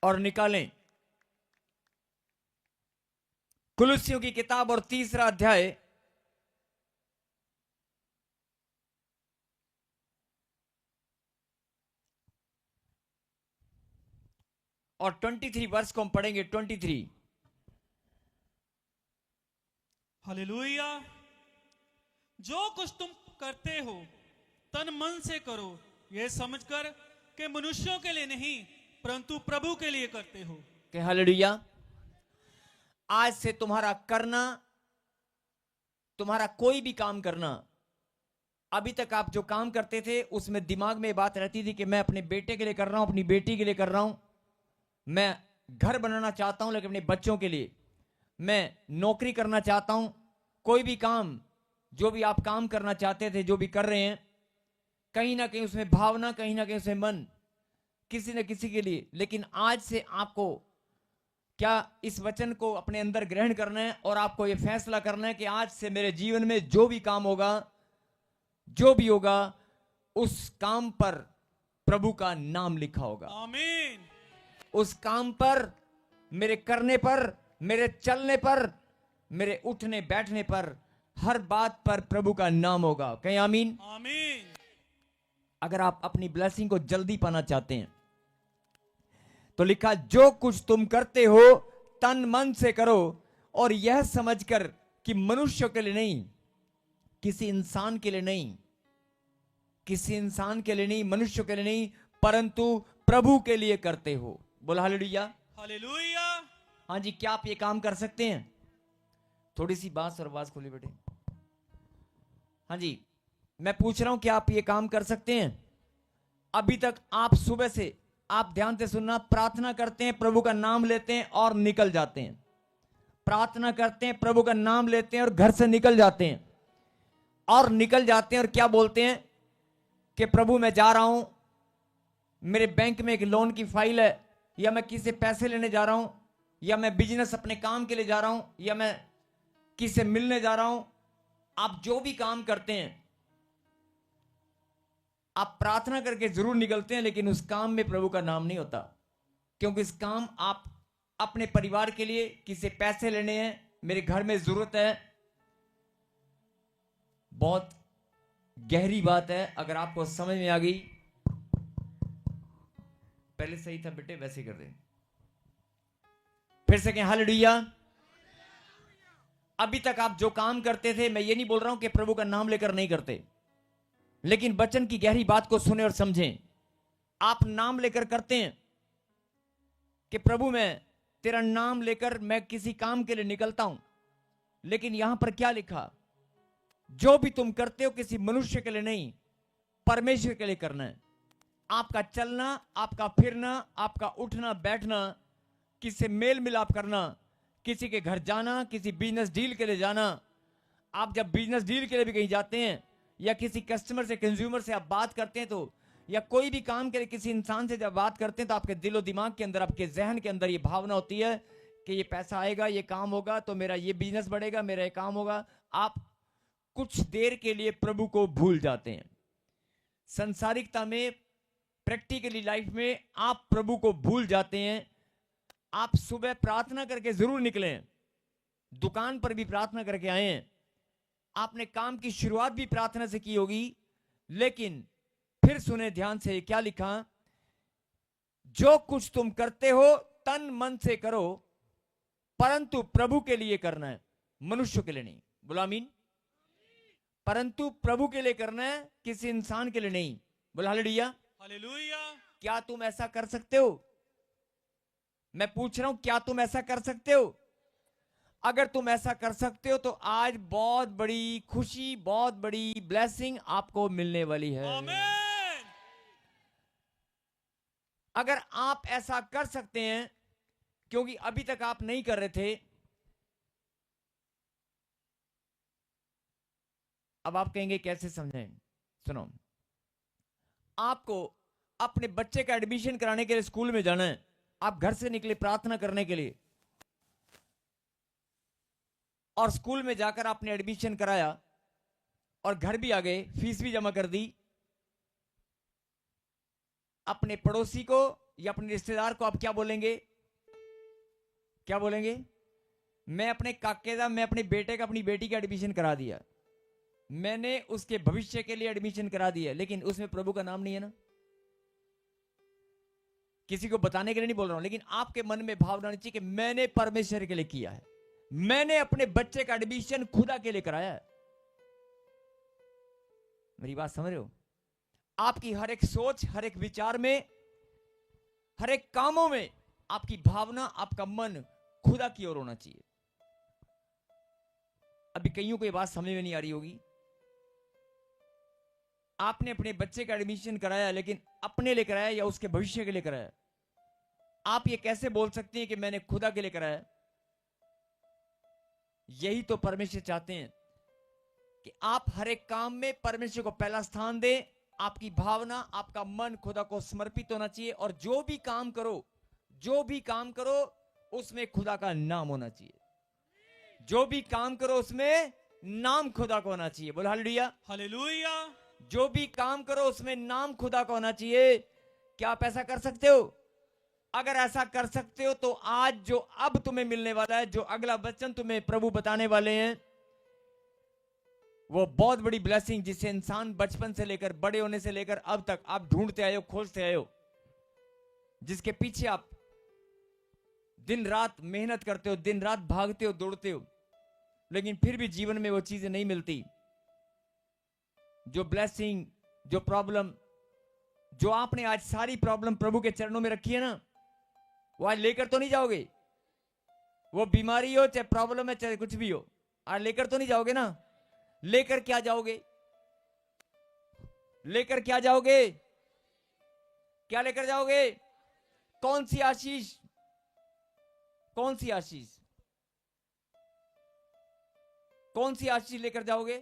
और निकालें। कुलुस्सियों की किताब और 3 अध्याय और 23 वर्ष को हम पढ़ेंगे। 23। हालेलुया। जो कुछ तुम करते हो तन मन से करो, यह समझकर कि मनुष्यों के लिए नहीं परंतु प्रभु के लिए करते हो। कि हालेलुया। आज से तुम्हारा करना, तुम्हारा कोई भी काम करना, अभी तक आप जो काम करते थे उसमें दिमाग में बात रहती थी कि मैं अपने बेटे के लिए कर रहा हूं, अपनी बेटी के लिए कर रहा हूं, मैं घर बनाना चाहता हूं लेकिन अपने बच्चों के लिए, मैं नौकरी करना चाहता हूं। कोई भी काम, जो भी आप काम करना चाहते थे, जो भी कर रहे हैं, कहीं ना कहीं उसमें भावना, कहीं ना कहीं उसमें मन, किसी न किसी के लिए। लेकिन आज से आपको क्या इस वचन को अपने अंदर ग्रहण करना है और आपको यह फैसला करना है कि आज से मेरे जीवन में जो भी काम होगा, जो भी होगा, उस काम पर प्रभु का नाम लिखा होगा। आमीन। उस काम पर, मेरे करने पर, मेरे चलने पर, मेरे उठने बैठने पर, हर बात पर प्रभु का नाम होगा। कहीं आमीन। आमीन। अगर आप अपनी ब्लेसिंग को जल्दी पाना चाहते हैं तो लिखा, जो कुछ तुम करते हो तन मन से करो और यह समझकर कि मनुष्य के लिए नहीं, किसी इंसान के लिए नहीं, किसी इंसान के लिए नहीं, मनुष्य के लिए नहीं, परंतु प्रभु के लिए करते हो। बोला हालेलुया। हालेलुया। हाँ जी, क्या आप ये काम कर सकते हैं? थोड़ी सी बात और आवाज खोली बेटे। हाँ जी, मैं पूछ रहा हूं, क्या आप ये काम कर सकते हैं? अभी तक आप सुबह से, आप ध्यान से सुनना, प्रार्थना करते हैं, प्रभु का नाम लेते हैं और निकल जाते हैं। प्रार्थना करते हैं, प्रभु का नाम लेते हैं और घर से निकल जाते हैं, और निकल जाते हैं और क्या बोलते हैं कि प्रभु मैं जा रहा हूं, मेरे बैंक में एक लोन की फाइल है, या मैं किसी से पैसे लेने जा रहा हूं, या मैं बिजनेस अपने काम के लिए जा रहा हूं, या मैं किसी से मिलने जा रहा हूं। आप जो भी काम करते हैं, आप प्रार्थना करके जरूर निकलते हैं, लेकिन उस काम में प्रभु का नाम नहीं होता, क्योंकि इस काम आप अपने परिवार के लिए, किसी से पैसे लेने हैं, मेरे घर में जरूरत है। बहुत गहरी बात है, अगर आपको समझ में आ गई, पहले सही था बेटे, वैसे ही कर दे। फिर से कहें हालेलुया। अभी तक आप जो काम करते थे, मैं ये नहीं बोल रहा हूं कि प्रभु का नाम लेकर नहीं करते, लेकिन वचन की गहरी बात को सुने और समझें। आप नाम लेकर करते हैं कि प्रभु मैं तेरा नाम लेकर मैं किसी काम के लिए निकलता हूं, लेकिन यहां पर क्या लिखा? जो भी तुम करते हो किसी मनुष्य के लिए नहीं, परमेश्वर के लिए करना है। आपका चलना, आपका फिरना, आपका उठना बैठना, किसी से मेल मिलाप करना, किसी के घर जाना, किसी बिजनेस डील के लिए जाना। आप जब बिजनेस डील के लिए भी कहीं जाते हैं, या किसी कस्टमर से, कंज्यूमर से आप बात करते हैं, तो या कोई भी काम के लिए किसी इंसान से जब बात करते हैं, तो आपके दिलो दिमाग के अंदर, आपके जहन के अंदर ये भावना होती है कि ये पैसा आएगा, ये काम होगा, तो मेरा ये बिजनेस बढ़ेगा, मेरा ये काम होगा। आप कुछ देर के लिए प्रभु को भूल जाते हैं। संसारिकता में, प्रैक्टिकली लाइफ में आप प्रभु को भूल जाते हैं। आप सुबह प्रार्थना करके जरूर निकले, दुकान पर भी प्रार्थना करके आए हैं, आपने काम की शुरुआत भी प्रार्थना से की होगी, लेकिन फिर सुने ध्यान से, क्या लिखा? जो कुछ तुम करते हो तन मन से करो, परंतु प्रभु के लिए करना है, मनुष्य के लिए नहीं। बोला आमीन। परंतु प्रभु के लिए करना है, किसी इंसान के लिए नहीं। बोला हालेलुया। हालेलुया। क्या तुम ऐसा कर सकते हो? मैं पूछ रहा हूं, क्या तुम ऐसा कर सकते हो? अगर तुम ऐसा कर सकते हो तो आज बहुत बड़ी खुशी, बहुत बड़ी ब्लेसिंग आपको मिलने वाली है। आमीन। अगर आप ऐसा कर सकते हैं, क्योंकि अभी तक आप नहीं कर रहे थे, अब आप कहेंगे कैसे समझें? सुनो, आपको अपने बच्चे का एडमिशन कराने के लिए स्कूल में जाना है, आप घर से निकले प्रार्थना करने के लिए, और स्कूल में जाकर आपने एडमिशन कराया और घर भी आ गए, फीस भी जमा कर दी, अपने पड़ोसी को या अपने रिश्तेदार को आप क्या बोलेंगे? क्या बोलेंगे? मैं अपने काके का, मैं अपने बेटे का, अपनी बेटी का एडमिशन करा दिया, मैंने उसके भविष्य के लिए एडमिशन करा दिया, लेकिन उसमें प्रभु का नाम नहीं है ना। किसी को बताने के लिए नहीं बोल रहा हूं, लेकिन आपके मन में भावना होनी चाहिए कि मैंने परमेश्वर के लिए किया है, मैंने अपने बच्चे का एडमिशन खुदा के लिए कराया है। मेरी बात समझ रहे हो? आपकी हर एक सोच, हर एक विचार में, हर एक कामों में आपकी भावना, आपका मन खुदा की ओर होना चाहिए। अभी कईयों को ये बात समझ में नहीं आ रही होगी। आपने अपने बच्चे का एडमिशन कराया, लेकिन अपने लिए कराया या उसके भविष्य के लिए कराया? आप ये कैसे बोल सकते हैं कि मैंने खुदा के लिए कराया? यही तो परमेश्वर चाहते हैं कि आप हर एक काम में परमेश्वर को पहला स्थान दें। आपकी भावना, आपका मन खुदा को समर्पित होना चाहिए, और जो भी काम करो, जो भी काम करो उसमें खुदा का नाम होना चाहिए। जो भी काम करो उसमें नाम खुदा को होना चाहिए। बोलो हालेलुया। हालेलुया। जो भी काम करो उसमें नाम खुदा का होना चाहिए। क्या आप ऐसा कर सकते हो? अगर ऐसा कर सकते हो तो आज जो अब तुम्हें मिलने वाला है, जो अगला वचन तुम्हें प्रभु बताने वाले हैं, वो बहुत बड़ी ब्लेसिंग, जिसे इंसान बचपन से लेकर, बड़े होने से लेकर अब तक आप ढूंढते आए हो, खोजते आए हो, जिसके पीछे आप दिन रात मेहनत करते हो, दिन रात भागते हो, दौड़ते हो, लेकिन फिर भी जीवन में वो चीजें नहीं मिलती। जो ब्लेसिंग, जो प्रॉब्लम, जो आपने आज सारी प्रॉब्लम प्रभु के चरणों में रखी है ना, वो आज लेकर तो नहीं जाओगे। वो बीमारी हो, चाहे प्रॉब्लम है, चाहे कुछ भी हो, आज लेकर तो नहीं जाओगे ना। लेकर क्या जाओगे? लेकर क्या जाओगे? क्या लेकर जाओगे? कौन सी आशीष? कौन सी आशीष? कौन सी आशीष लेकर जाओगे?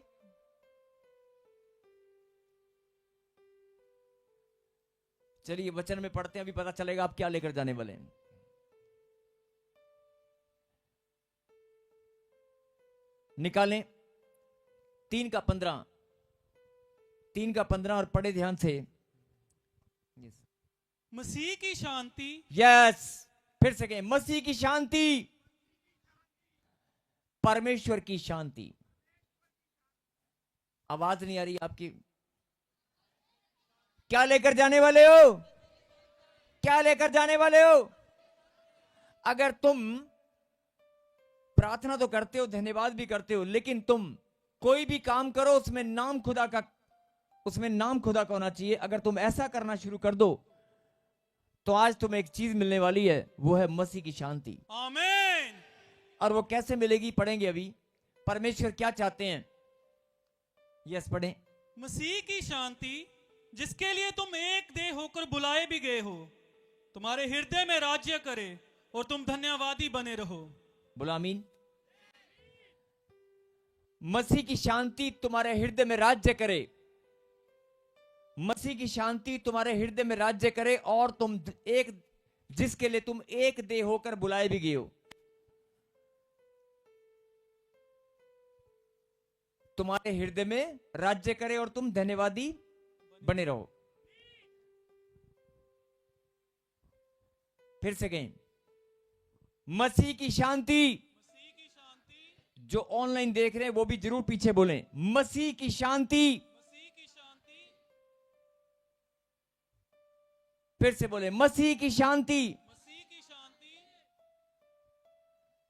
चलिए वचन में पढ़ते हैं, अभी पता चलेगा आप क्या लेकर जाने वाले हैं। निकालें 3:15, 3:15 और पढ़े ध्यान से। मसीह की शांति, यस, फिर से कहें, मसीह की शांति, परमेश्वर की शांति। आवाज नहीं आ रही आपकी। क्या लेकर जाने वाले हो? क्या लेकर जाने वाले हो? अगर तुम प्रार्थना तो करते हो, धन्यवाद भी करते हो, लेकिन तुम कोई भी काम करो उसमें नाम खुदा का, उसमें नाम खुदा का होना चाहिए। अगर तुम ऐसा करना शुरू कर दो तो आज तुम्हें एक चीज मिलने वाली है, वो है मसीह की शांति। आमीन। और वो कैसे मिलेगी पढ़ेंगे अभी। परमेश्वर क्या चाहते हैं? यस पढ़ें। मसीह की शांति, जिसके लिए तुम एक देह होकर बुलाए भी गए हो, तुम्हारे हृदय में राज्य करे और तुम धन्यवादी बने रहो। बोलो आमीन। मसीह की शांति तुम्हारे हृदय में राज्य करे, मसीह की शांति तुम्हारे हृदय में राज्य करे, और तुम एक, जिसके लिए तुम एक देह होकर बुलाए भी गए हो, तुम्हारे हृदय में राज्य करे और तुम धन्यवादी बने रहो। फिर से कहें, मसीह की शांति। मसीह की शांति, जो ऑनलाइन देख रहे हैं वो भी जरूर पीछे बोलें, मसीह की शांति। मसीह की शांति, फिर से बोले, मसीह की शांति। मसीह की शांति।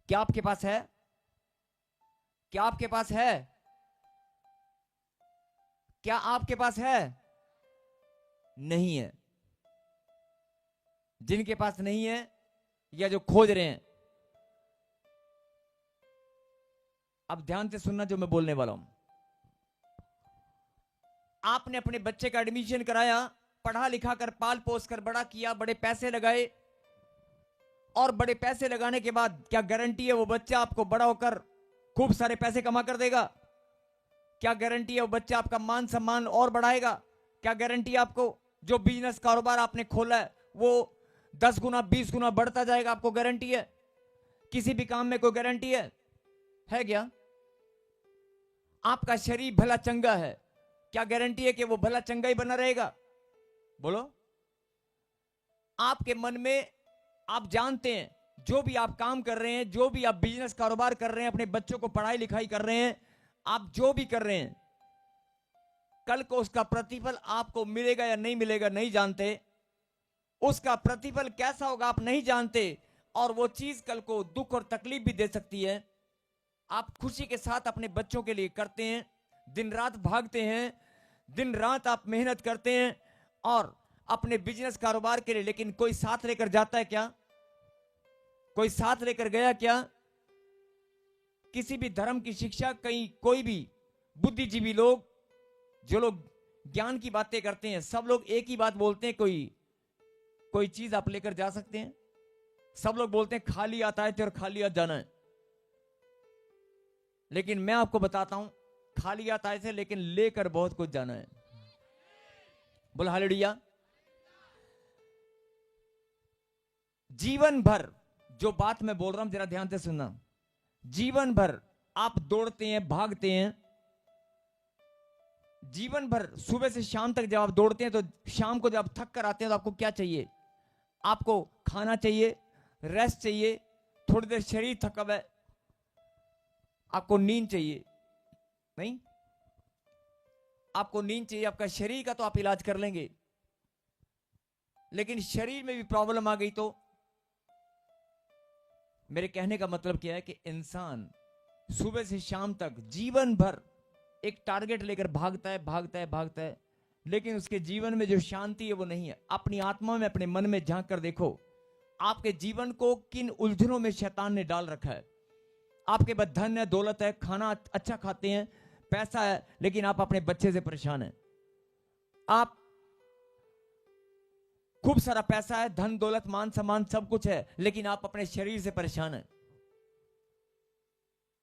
क्या आपके पास है? क्या आपके पास है? क्या आपके पास है? नहीं है। जिनके पास नहीं है या जो खोज रहे हैं, अब ध्यान से सुनना जो मैं बोलने वाला हूं। आपने अपने बच्चे का एडमिशन कराया, पढ़ा लिखा कर, पाल पोस कर बड़ा किया, बड़े पैसे लगाए, और बड़े पैसे लगाने के बाद क्या गारंटी है वो बच्चा आपको बड़ा होकर खूब सारे पैसे कमा कर देगा? क्या गारंटी है वो बच्चा आपका मान सम्मान और बढ़ाएगा? क्या गारंटी है आपको जो बिजनेस कारोबार आपने खोला है वो 10 गुना 20 गुना बढ़ता जाएगा? आपको गारंटी है? किसी भी काम में कोई गारंटी है क्या? आपका शरीर भला चंगा है, क्या गारंटी है कि वो भला चंगा ही बना रहेगा? बोलो। आपके मन में आप जानते हैं जो भी आप काम कर रहे हैं, जो भी आप बिजनेस कारोबार कर रहे हैं, अपने बच्चों को पढ़ाई लिखाई कर रहे हैं, आप जो भी कर रहे हैं, कल को उसका प्रतिफल आपको मिलेगा या नहीं मिलेगा नहीं जानते। उसका प्रतिफल कैसा होगा आप नहीं जानते, और वो चीज कल को दुख और तकलीफ भी दे सकती है। आप खुशी के साथ अपने बच्चों के लिए करते हैं, दिन रात भागते हैं, दिन रात आप मेहनत करते हैं और अपने बिजनेस कारोबार के लिए, लेकिन कोई साथ लेकर जाता है क्या? कोई साथ लेकर गया क्या? किसी भी धर्म की शिक्षा, कहीं कोई भी बुद्धिजीवी लोग, जो लोग ज्ञान की बातें करते हैं, सब लोग एक ही बात बोलते हैं, कोई चीज आप लेकर जा सकते हैं? सब लोग बोलते हैं खाली आता है और खाली हाथ जाना है। लेकिन मैं आपको बताता हूं, खाली हाथ आए थे लेकिन लेकर बहुत कुछ जाना है। बोल हालेलुया। जीवन भर जो बात मैं बोल रहा हूं जरा ध्यान से सुनना। जीवन भर आप दौड़ते हैं, भागते हैं, जीवन भर सुबह से शाम तक जब आप दौड़ते हैं तो शाम को जब आप थक कर आते हैं तो आपको क्या चाहिए? आपको खाना चाहिए, रेस्ट चाहिए, थोड़ी देर शरीर थका हुआ है, आपको नींद चाहिए, नहीं? आपको नींद चाहिए। आपका शरीर का तो आप इलाज कर लेंगे, लेकिन शरीर में भी प्रॉब्लम आ गई तो? मेरे कहने का मतलब क्या है कि इंसान सुबह से शाम तक जीवन भर एक टारगेट लेकर भागता है, भागता है, भागता है, लेकिन उसके जीवन में जो शांति है वो नहीं है। अपनी आत्मा में, अपने मन में झांक कर देखो, आपके जीवन को किन उलझनों में शैतान ने डाल रखा है। आपके पास धन है, दौलत है, खाना अच्छा खाते हैं, पैसा है, लेकिन आप अपने बच्चे से परेशान हैं। आप खूब सारा पैसा है, धन दौलत मान सम्मान सब कुछ है, लेकिन आप अपने शरीर से परेशान हैं।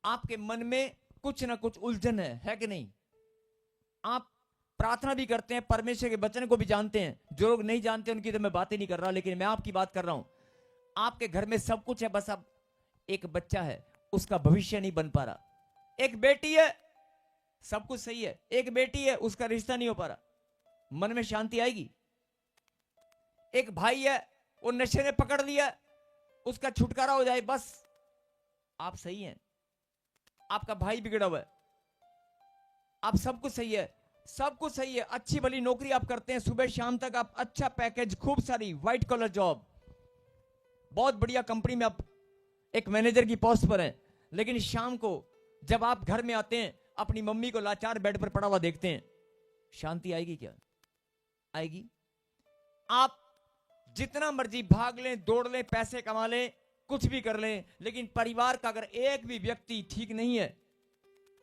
आपके मन में कुछ ना कुछ उलझन है कि नहीं? आप प्रार्थना भी करते हैं, परमेश्वर के वचन को भी जानते हैं। जो लोग नहीं जानते उनकी तो मैं बात ही नहीं कर रहा, लेकिन मैं आपकी बात कर रहा हूं। आपके घर में सब कुछ है, बस अब एक बच्चा है, उसका भविष्य नहीं बन पा रहा। एक बेटी है, सब कुछ सही है, एक बेटी है, उसका रिश्ता नहीं हो पा रहा, मन में शांति आएगी? एक भाई है, वो नशे ने पकड़ लिया, उसका छुटकारा हो जाए, बस आप सही हैं। आपका भाई बिगड़ा हुआ है, आप सब कुछ सही है, सब कुछ सही है, अच्छी भली नौकरी आप करते हैं, सुबह शाम तक आप अच्छा पैकेज, खूब सारी व्हाइट कॉलर जॉब, बहुत बढ़िया कंपनी में आप एक मैनेजर की पोस्ट पर हैं, लेकिन शाम को जब आप घर में आते हैं, अपनी मम्मी को लाचार बेड पर पड़ा हुआ देखते हैं, शांति आएगी क्या? आएगी? आप जितना मर्जी भाग लें, दौड़ लें, पैसे कमा लें, कुछ भी कर लें, लेकिन परिवार का अगर एक भी व्यक्ति ठीक नहीं है,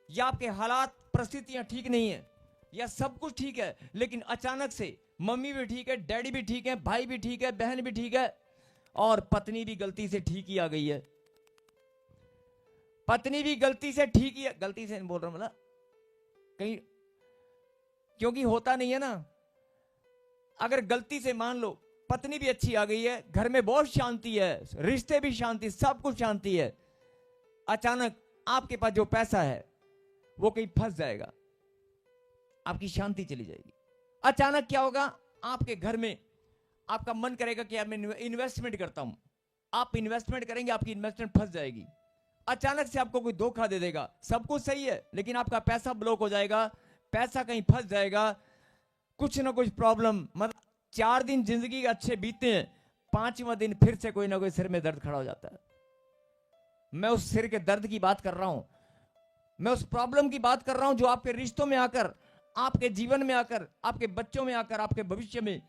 या आपके हालात परिस्थितियां ठीक नहीं है, या सब कुछ ठीक है लेकिन अचानक से मम्मी भी ठीक है, डैडी भी ठीक है, भाई भी ठीक है, बहन भी ठीक है, और पत्नी भी गलती से ठीक ही आ गई है, पत्नी भी गलती से ठीक ही है, गलती से नहीं बोल रहा हूं, मतलब कहीं, क्योंकि होता नहीं है ना। अगर गलती से मान लो पत्नी भी अच्छी आ गई है, घर में बहुत शांति है, रिश्ते भी शांति, सब कुछ शांति है, अचानक आपके पास जो पैसा है वो कहीं फंस जाएगा, आपकी शांति चली जाएगी। अचानक क्या होगा? आपके घर में आपका मन करेगा कि यार मैं इन्वेस्टमेंट करता हूं, आप इन्वेस्टमेंट करेंगे, आपकी इन्वेस्टमेंट फंस जाएगी। अचानक से आपको कोई धोखा दे देगा, सब कुछ सही है लेकिन आपका पैसा ब्लॉक हो जाएगा, पैसा कहीं फंस जाएगा, कुछ ना कुछ प्रॉब्लम। मतलब 4 दिन जिंदगी अच्छे बीते हैं, 5वां दिन फिर से कोई ना कोई सिर में दर्द खड़ा हो जाता है। मैं उस सिर के दर्द की बात कर रहा हूं, मैं उस प्रॉब्लम की बात कर रहा हूं जो आपके रिश्तों में आकर, आपके जीवन में आकर, आपके बच्चों में आकर, आपके भविष्य में।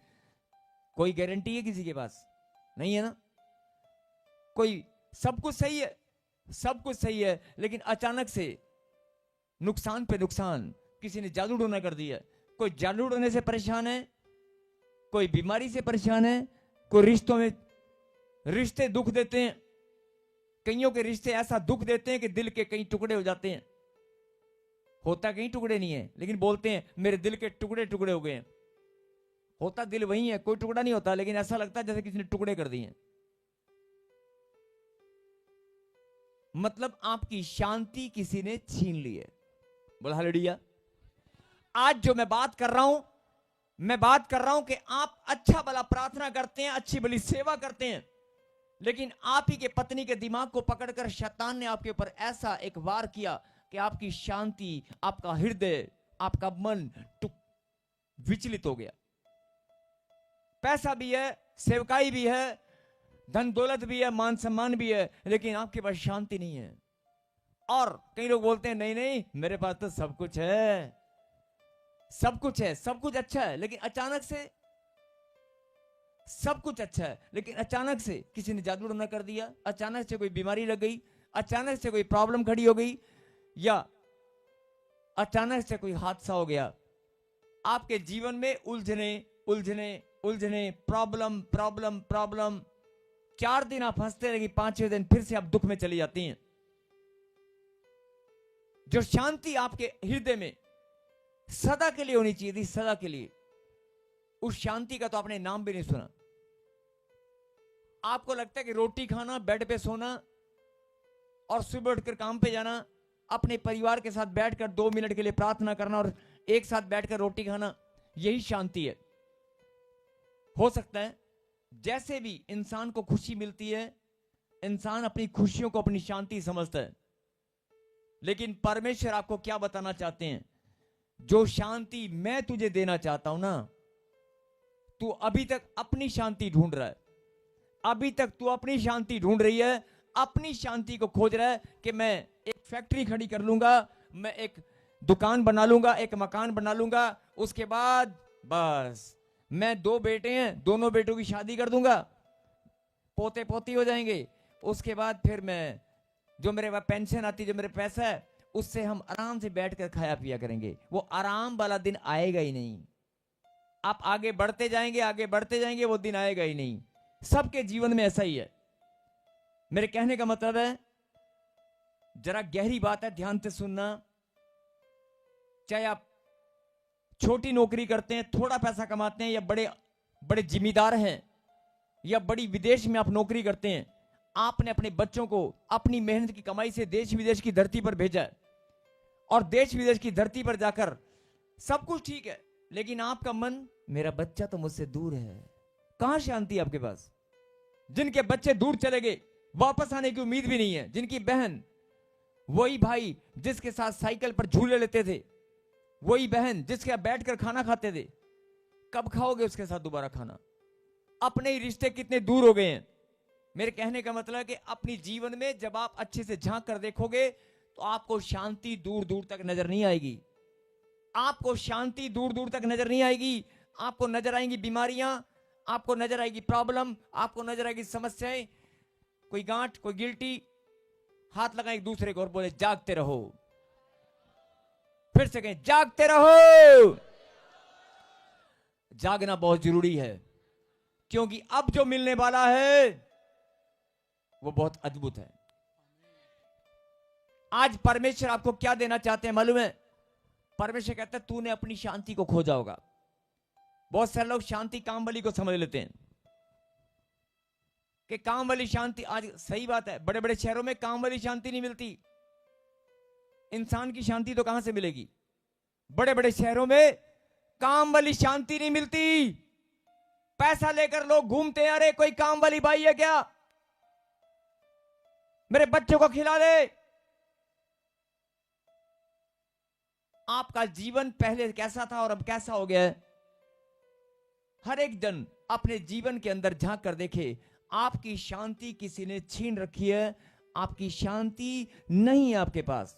कोई गारंटी है किसी के पास? नहीं है ना। कोई, सब कुछ सही है, सब कुछ सही है, लेकिन अचानक से नुकसान पे नुकसान, किसी ने जादू टोना कर दिया। कोई जादू टोने से परेशान है, कोई बीमारी से परेशान है, कोई रिश्तों में, रिश्ते दुख देते हैं, कईयों के रिश्ते ऐसा दुख देते हैं कि दिल के कई टुकड़े हो जाते हैं। होता कहीं टुकड़े नहीं है, लेकिन बोलते हैं मेरे दिल के टुकड़े टुकड़े हो गए हैं। होता दिल वही है, कोई टुकड़ा नहीं होता, लेकिन ऐसा लगता है जैसे किसी ने टुकड़े कर दिए। मतलब आपकी शांति किसी ने छीन ली है। बोला हालेलुया। आज जो मैं बात कर रहा हूं, मैं बात कर रहा हूं कि आप अच्छा भला प्रार्थना करते हैं, अच्छी भली सेवा करते हैं, लेकिन आप ही के पत्नी के दिमाग को पकड़कर शैतान ने आपके ऊपर ऐसा एक वार किया कि आपकी शांति, आपका हृदय, आपका मन विचलित हो गया। पैसा भी है, सेवकाई भी है, धन दौलत भी है, मान सम्मान भी है, लेकिन आपके पास शांति नहीं है। और कई लोग बोलते हैं नहीं नहीं मेरे पास तो सब कुछ है, सब कुछ है, सब कुछ अच्छा है, लेकिन अचानक से सब कुछ अच्छा है, लेकिन अचानक से किसी ने जादू टोना कर दिया, अचानक से कोई बीमारी लग गई, अचानक से कोई प्रॉब्लम खड़ी हो गई, या अचानक से कोई हादसा हो गया। आपके जीवन में उलझने उलझने उलझने, प्रॉब्लम प्रॉब्लम प्रॉब्लम। 4 दिन आप हंसते रहेंगे, 5वें दिन फिर से आप दुख में चली जाती हैं। जो शांति आपके हृदय में सदा के लिए होनी चाहिए थी, सदा के लिए, उस शांति का तो आपने नाम भी नहीं सुना। आपको लगता है कि रोटी खाना, बेड पे सोना और सुबह उठकर काम पे जाना, अपने परिवार के साथ बैठकर 2 मिनट के लिए प्रार्थना करना और एक साथ बैठकर रोटी खाना, यही शांति है। हो सकता है जैसे भी इंसान को खुशी मिलती है, इंसान अपनी खुशियों को अपनी शांति समझता है, लेकिन परमेश्वर आपको क्या बताना चाहते हैं? जो शांति मैं तुझे देना चाहता हूं ना, तू अभी तक अपनी शांति ढूंढ रहा है, अभी तक तू अपनी शांति ढूंढ रही है, अपनी शांति को खोज रहा है कि मैं एक फैक्ट्री खड़ी कर लूंगा, मैं एक दुकान बना लूंगा, एक मकान बना लूंगा, उसके बाद बस मैं 2 बेटे हैं, दोनों बेटों की शादी कर दूंगा, पोते पोती हो जाएंगे, उसके बाद फिर मैं जो मेरे पास पेंशन आती, जो मेरे पैसा है, उससे हम आराम से बैठकर खाया पिया करेंगे। वो आराम वाला दिन आएगा ही नहीं। आप आगे बढ़ते जाएंगे, आगे बढ़ते जाएंगे, वो दिन आएगा ही नहीं। सबके जीवन में ऐसा ही है। मेरे कहने का मतलब है, जरा गहरी बात है, ध्यान से सुनना। चाहे आप छोटी नौकरी करते हैं, थोड़ा पैसा कमाते हैं, या बड़े बड़े जिम्मेदार हैं, या बड़ी विदेश में आप नौकरी करते हैं, आपने अपने बच्चों को अपनी मेहनत की कमाई से देश विदेश की धरती पर भेजा है, और देश विदेश की धरती पर जाकर सब कुछ ठीक है, लेकिन आपका मन, मेरा बच्चा तो मुझसे दूर है। कहां शांति आपके पास? जिनके बच्चे दूर चले गए, वापस आने की उम्मीद भी नहीं है, जिनकी बहन, वही भाई जिसके साथ साइकिल पर झूले लेते थे, वही बहन जिसके साथ बैठकर खाना खाते थे, कब खाओगे उसके साथ दोबारा खाना? अपने ही रिश्ते कितने दूर हो गए हैं। मेरे कहने का मतलब है कि अपनी जीवन में जब आप अच्छे से झांक कर देखोगे तो आपको शांति दूर दूर तक नजर नहीं आएगी। आपको शांति दूर दूर तक नजर नहीं आएगी। आपको नजर आएंगी बीमारियां, आपको नजर आएगी प्रॉब्लम, आपको नजर आएगी समस्याएं, कोई गांठ, कोई गिल्टी। हाथ लगाए एक दूसरे को और बोले जागते रहो। फिर से कहें जागते रहो। जागना बहुत जरूरी है, क्योंकि अब जो मिलने वाला है वो बहुत अद्भुत है। आज परमेश्वर आपको क्या देना चाहते हैं मालूम है? परमेश्वर कहता है तूने अपनी शांति को खोजा होगा। बहुत सारे लोग शांति काम वाली को समझ लेते हैं कि काम वाली शांति, आज सही बात है, बड़े बड़े शहरों में काम वाली शांति नहीं मिलती। इंसान की शांति तो कहां से मिलेगी? बड़े बड़े शहरों में काम वाली शांति नहीं मिलती। पैसा लेकर लोग घूमते हैं, अरे कोई काम वाली बाई है क्या, मेरे बच्चों को खिला दे। आपका जीवन पहले कैसा था और अब कैसा हो गया है? हर एक जन अपने जीवन के अंदर झांक कर देखे। आपकी शांति किसी ने छीन रखी है। आपकी शांति नहीं है आपके पास।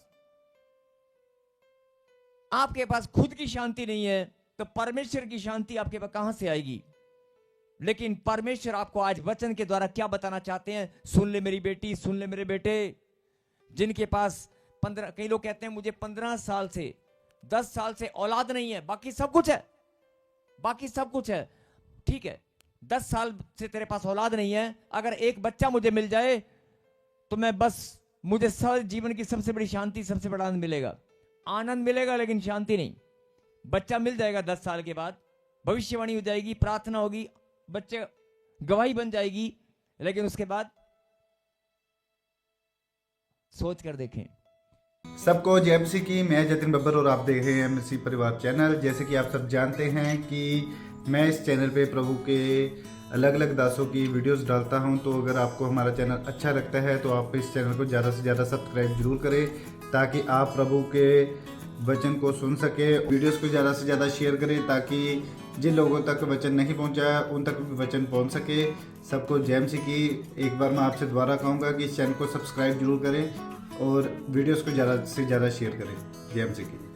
आपके पास खुद की शांति नहीं है तो परमेश्वर की शांति आपके पास कहां से आएगी? लेकिन परमेश्वर आपको आज वचन के द्वारा क्या बताना चाहते हैं? सुन ले मेरी बेटी, सुन ले मेरे बेटे, जिनके पास 15, कई लोग कहते हैं मुझे 15 साल से 10 साल से औलाद नहीं है, बाकी सब कुछ है, बाकी सब कुछ है। ठीक है, 10 साल से तेरे पास औलाद नहीं है, अगर एक बच्चा मुझे मिल जाए तो मैं बस, मुझे सारे जीवन की सबसे बड़ी शांति, सबसे बड़ा आनंद मिलेगा। आनंद मिलेगा लेकिन शांति नहीं। बच्चा मिल जाएगा 10 साल के बाद, भविष्यवाणी हो जाएगी, प्रार्थना होगी, बच्चे गवाही बन जाएगी, लेकिन उसके बाद सोच कर देखें। सबको जय मसीह की। मैं जतिन बब्बर और आप देख रहे हैं मसीह परिवार चैनल। जैसे कि आप सब जानते हैं कि मैं इस चैनल पे प्रभु के अलग अलग दासों की वीडियोस डालता हूं, तो अगर आपको हमारा चैनल अच्छा लगता है तो आप इस चैनल को ज़्यादा से ज़्यादा सब्सक्राइब जरूर करें, ताकि आप प्रभु के वचन को सुन सके। वीडियोस को ज़्यादा से ज़्यादा शेयर करें, ताकि जिन लोगों तक वचन नहीं पहुंचा उन तक भी वचन पहुंच सके। सबको जय मसीह की। एक बार मैं आपसे दोबारा कहूँगा कि इस चैनल को सब्सक्राइब जरूर करें और वीडियोस को ज़्यादा से ज़्यादा शेयर करें। जय मसीह की।